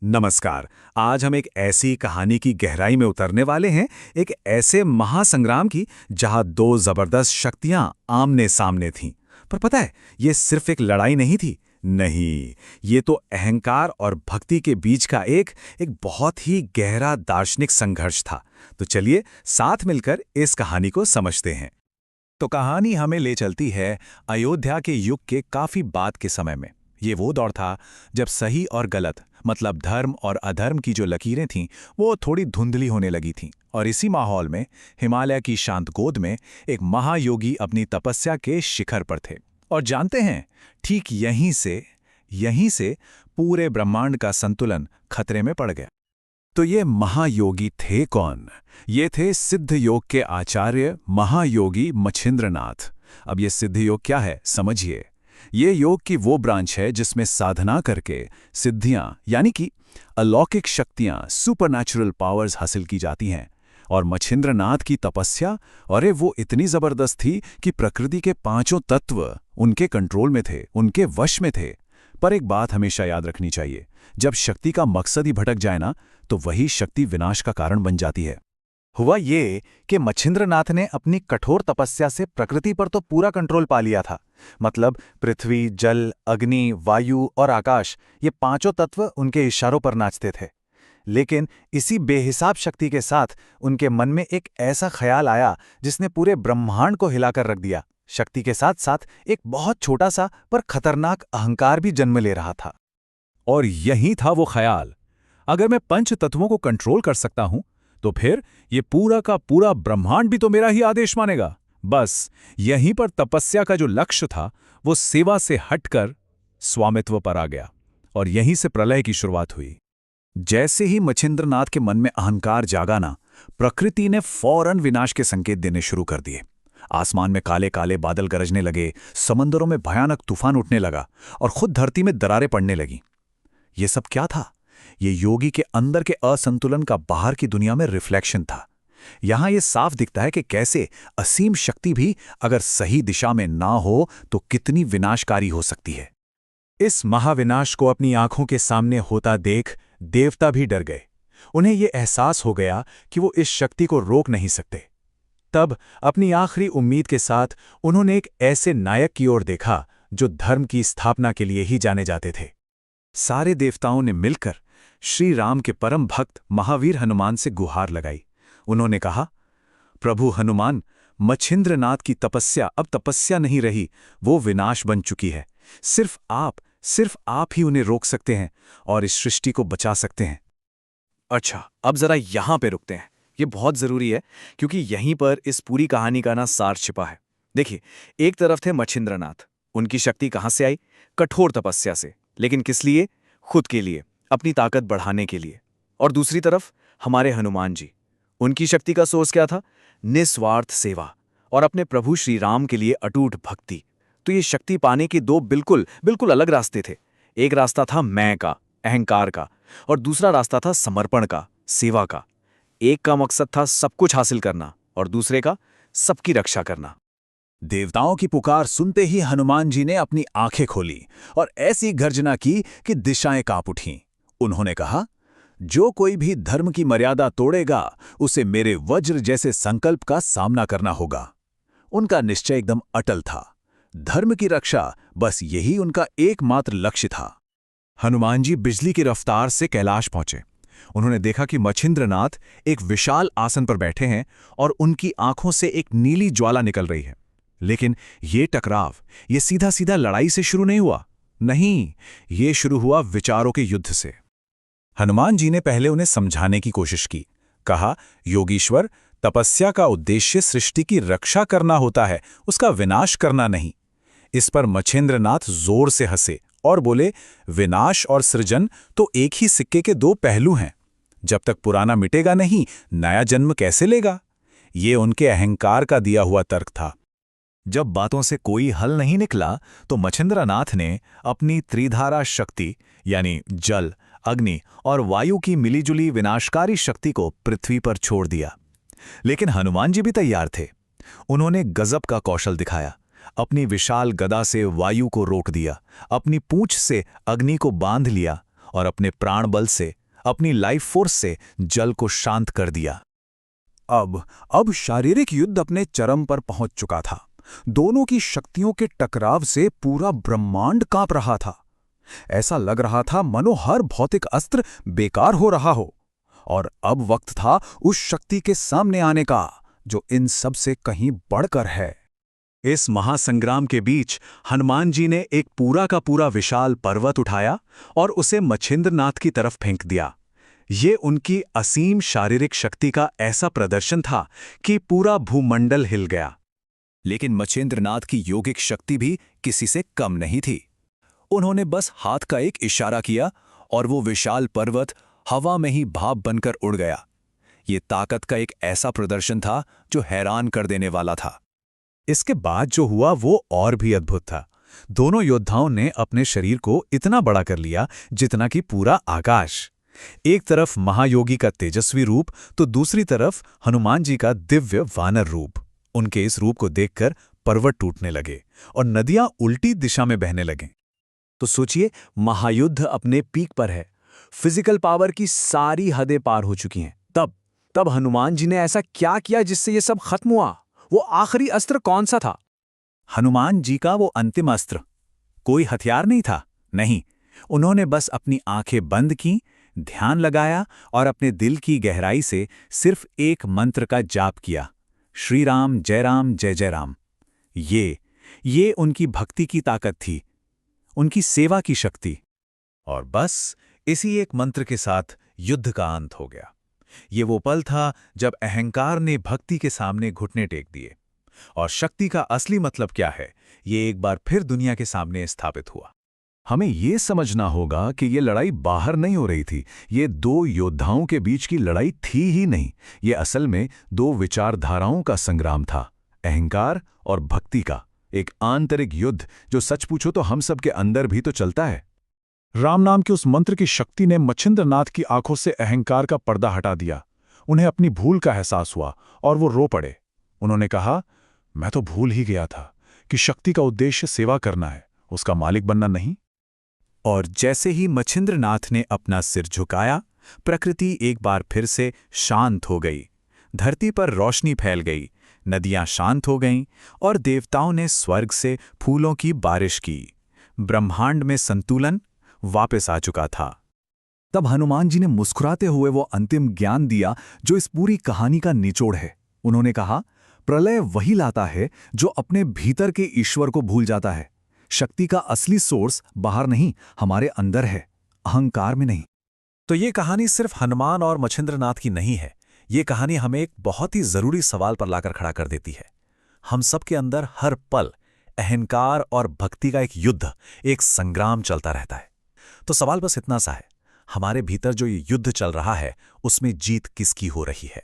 नमस्कार। आज हम एक ऐसी कहानी की गहराई में उतरने वाले हैं, एक ऐसे महासंग्राम की जहां दो जबरदस्त शक्तियां आमने सामने थीं। पर पता है, ये सिर्फ एक लड़ाई नहीं थी। नहीं, ये तो अहंकार और भक्ति के बीच का एक एक बहुत ही गहरा दार्शनिक संघर्ष था। तो चलिए साथ मिलकर इस कहानी को समझते हैं। तो कहानी हमें ले चलती है अयोध्या के युग के काफी बाद के समय में। ये वो दौर था जब सही और गलत, मतलब धर्म और अधर्म की जो लकीरें थीं, वो थोड़ी धुंधली होने लगी थीं। और इसी माहौल में हिमालय की शांत गोद में एक महायोगी अपनी तपस्या के शिखर पर थे। और जानते हैं, ठीक यहीं से पूरे ब्रह्मांड का संतुलन खतरे में पड़ गया। तो ये महायोगी थे कौन? ये थे सिद्ध योग के आचार्य महायोगी मच्छिंद्रनाथ। अब ये सिद्ध योग क्या है, समझिए। ये योग की वो ब्रांच है जिसमें साधना करके सिद्धियां यानी कि अलौकिक शक्तियां, सुपरनैचुरल पावर्स हासिल की जाती हैं। और मच्छिंद्रनाथ की तपस्या, अरे वो इतनी जबरदस्त थी कि प्रकृति के पांचों तत्व उनके कंट्रोल में थे, उनके वश में थे। पर एक बात हमेशा याद रखनी चाहिए, जब शक्ति का मकसद ही भटक जाए ना, तो वही शक्ति विनाश का कारण बन जाती है। हुआ ये कि मच्छिंद्रनाथ ने अपनी कठोर तपस्या से प्रकृति पर तो पूरा कंट्रोल पा लिया था। मतलब पृथ्वी, जल, अग्नि, वायु और आकाश, ये पांचों तत्व उनके इशारों पर नाचते थे। लेकिन इसी बेहिसाब शक्ति के साथ उनके मन में एक ऐसा ख्याल आया जिसने पूरे ब्रह्मांड को हिलाकर रख दिया। शक्ति के साथ साथ एक बहुत छोटा सा पर खतरनाक अहंकार भी जन्म ले रहा था। और यही था वो ख्याल, अगर मैं पंच तत्वों को कंट्रोल कर सकता हूं, तो फिर ये पूरा का पूरा ब्रह्मांड भी तो मेरा ही आदेश मानेगा। बस यहीं पर तपस्या का जो लक्ष्य था, वो सेवा से हटकर स्वामित्व पर आ गया। और यहीं से प्रलय की शुरुआत हुई। जैसे ही मच्छिंद्रनाथ के मन में अहंकार जागा ना, प्रकृति ने फौरन विनाश के संकेत देने शुरू कर दिए। आसमान में काले काले बादल गरजने लगे, समंदरों में भयानक तूफान उठने लगा और खुद धरती में दरारें पड़ने लगी। ये सब क्या था? ये योगी के अंदर के असंतुलन का बाहर की दुनिया में रिफ्लेक्शन था। यहां ये साफ दिखता है कि कैसे असीम शक्ति भी अगर सही दिशा में ना हो तो कितनी विनाशकारी हो सकती है। इस महाविनाश को अपनी आंखों के सामने होता देख देवता भी डर गए। उन्हें यह एहसास हो गया कि वो इस शक्ति को रोक नहीं सकते। तब अपनी आखिरी उम्मीद के साथ उन्होंने एक ऐसे नायक की ओर देखा जो धर्म की स्थापना के लिए ही जाने जाते थे। सारे देवताओं ने मिलकर श्री राम के परम भक्त महावीर हनुमान से गुहार लगाई। उन्होंने कहा, प्रभु हनुमान, मच्छिंद्रनाथ की तपस्या अब तपस्या नहीं रही, वो विनाश बन चुकी है। सिर्फ आप ही उन्हें रोक सकते हैं और इस सृष्टि को बचा सकते हैं। अच्छा, अब जरा यहां पे रुकते हैं। ये बहुत जरूरी है क्योंकि यहीं पर इस पूरी कहानी का ना सार छिपा है। देखिए, एक तरफ थे मच्छिंद्रनाथ। उनकी शक्ति कहां से आई? कठोर तपस्या से। लेकिन किस लिए? खुद के लिए, अपनी ताकत बढ़ाने के लिए। और दूसरी तरफ हमारे हनुमान जी। उनकी शक्ति का सोर्स क्या था? निस्वार्थ सेवा और अपने प्रभु श्री राम के लिए अटूट भक्ति। तो ये शक्ति पाने के दो बिल्कुल बिल्कुल अलग रास्ते थे। एक रास्ता था मैं का, अहंकार का, और दूसरा रास्ता था समर्पण का, सेवा का। एक का मकसद था सब कुछ हासिल करना और दूसरे का सबकी रक्षा करना। देवताओं की पुकार सुनते ही हनुमान जी ने अपनी आंखें खोली और ऐसी गर्जना की कि दिशाएं कांप उठीं। उन्होंने कहा, जो कोई भी धर्म की मर्यादा तोड़ेगा, उसे मेरे वज्र जैसे संकल्प का सामना करना होगा। उनका निश्चय एकदम अटल था। धर्म की रक्षा, बस यही उनका एकमात्र लक्ष्य था। हनुमान जी बिजली की रफ्तार से कैलाश पहुंचे। उन्होंने देखा कि मच्छिंद्रनाथ एक विशाल आसन पर बैठे हैं और उनकी आंखों से एक नीली ज्वाला निकल रही है। लेकिन ये टकराव, ये सीधा सीधा लड़ाई से शुरू नहीं हुआ। नहीं, ये शुरू हुआ विचारों के युद्ध से। हनुमान जी ने पहले उन्हें समझाने की कोशिश की। कहा, योगीश्वर, तपस्या का उद्देश्य सृष्टि की रक्षा करना होता है, उसका विनाश करना नहीं। इस पर मच्छिंद्रनाथ जोर से हंसे और बोले, विनाश और सृजन तो एक ही सिक्के के दो पहलू हैं। जब तक पुराना मिटेगा नहीं, नया जन्म कैसे लेगा? ये उनके अहंकार का दिया हुआ तर्क था। जब बातों से कोई हल नहीं निकला तो मच्छिंद्रनाथ ने अपनी त्रिधारा शक्ति यानी जल, अग्नि और वायु की मिलीजुली विनाशकारी शक्ति को पृथ्वी पर छोड़ दिया। लेकिन हनुमान जी भी तैयार थे। उन्होंने गजब का कौशल दिखाया। अपनी विशाल गदा से वायु को रोक दिया, अपनी पूंछ से अग्नि को बांध लिया और अपने प्राण बल से, अपनी लाइफ फोर्स से जल को शांत कर दिया। अब शारीरिक युद्ध अपने चरम पर पहुंच चुका था। दोनों की शक्तियों के टकराव से पूरा ब्रह्मांड कांप रहा था। ऐसा लग रहा था मानो हर भौतिक अस्त्र बेकार हो रहा हो। और अब वक्त था उस शक्ति के सामने आने का जो इन सब से कहीं बढ़कर है। इस महासंग्राम के बीच हनुमान जी ने एक पूरा का पूरा विशाल पर्वत उठाया और उसे मच्छिंद्रनाथ की तरफ फेंक दिया। ये उनकी असीम शारीरिक शक्ति का ऐसा प्रदर्शन था कि पूरा भूमंडल हिल गया। लेकिन मच्छिंद्रनाथ की योगिक शक्ति भी किसी से कम नहीं थी। उन्होंने बस हाथ का एक इशारा किया और वो विशाल पर्वत हवा में ही भाप बनकर उड़ गया। ये ताकत का एक ऐसा प्रदर्शन था जो हैरान कर देने वाला था। इसके बाद जो हुआ वो और भी अद्भुत था। दोनों योद्धाओं ने अपने शरीर को इतना बड़ा कर लिया जितना कि पूरा आकाश। एक तरफ महायोगी का तेजस्वी रूप तो दूसरी तरफ हनुमान जी का दिव्य वानर रूप। उनके इस रूप को देखकर पर्वत टूटने लगे और नदियां उल्टी दिशा में बहने लगें। तो सोचिए, महायुद्ध अपने पीक पर है, फिजिकल पावर की सारी हदें पार हो चुकी हैं। तब हनुमान जी ने ऐसा क्या किया जिससे ये सब खत्म हुआ? वो आखिरी अस्त्र कौन सा था? हनुमान जी का वो अंतिम अस्त्र कोई हथियार नहीं था, नहीं। उन्होंने बस अपनी आंखें बंद की, ध्यान लगाया और अपने दिल की गहराई से सिर्फ एक मंत्र का जाप किया, श्री राम जय जय राम। ये उनकी भक्ति की ताकत थी, उनकी सेवा की शक्ति। और बस इसी एक मंत्र के साथ युद्ध का अंत हो गया। ये वो पल था जब अहंकार ने भक्ति के सामने घुटने टेक दिए और शक्ति का असली मतलब क्या है, ये एक बार फिर दुनिया के सामने स्थापित हुआ। हमें ये समझना होगा कि ये लड़ाई बाहर नहीं हो रही थी। ये दो योद्धाओं के बीच की लड़ाई थी ही नहीं। ये असल में दो विचारधाराओं का संग्राम था, अहंकार और भक्ति का एक आंतरिक युद्ध जो सच पूछो तो हम सब के अंदर भी तो चलता है। राम नाम के उस मंत्र की शक्ति ने मच्छिंद्रनाथ की आंखों से अहंकार का पर्दा हटा दिया। उन्हें अपनी भूल का एहसास हुआ और वो रो पड़े। उन्होंने कहा, मैं तो भूल ही गया था कि शक्ति का उद्देश्य सेवा करना है, उसका मालिक बनना नहीं। और जैसे ही मच्छिंद्रनाथ ने अपना सिर झुकाया, प्रकृति एक बार फिर से शांत हो गई। धरती पर रोशनी फैल गई, नदियां शांत हो गईं और देवताओं ने स्वर्ग से फूलों की बारिश की। ब्रह्मांड में संतुलन वापस आ चुका था। तब हनुमान जी ने मुस्कुराते हुए वो अंतिम ज्ञान दिया जो इस पूरी कहानी का निचोड़ है। उन्होंने कहा, प्रलय वही लाता है जो अपने भीतर के ईश्वर को भूल जाता है। शक्ति का असली सोर्स बाहर नहीं, हमारे अंदर है, अहंकार में नहीं। तो ये कहानी सिर्फ हनुमान और मच्छिंद्रनाथ की नहीं है। ये कहानी हमें एक बहुत ही जरूरी सवाल पर लाकर खड़ा कर देती है। हम सबके अंदर हर पल अहंकार और भक्ति का एक युद्ध, एक संग्राम चलता रहता है। तो सवाल बस इतना सा है, हमारे भीतर जो ये युद्ध चल रहा है उसमें जीत किसकी हो रही है?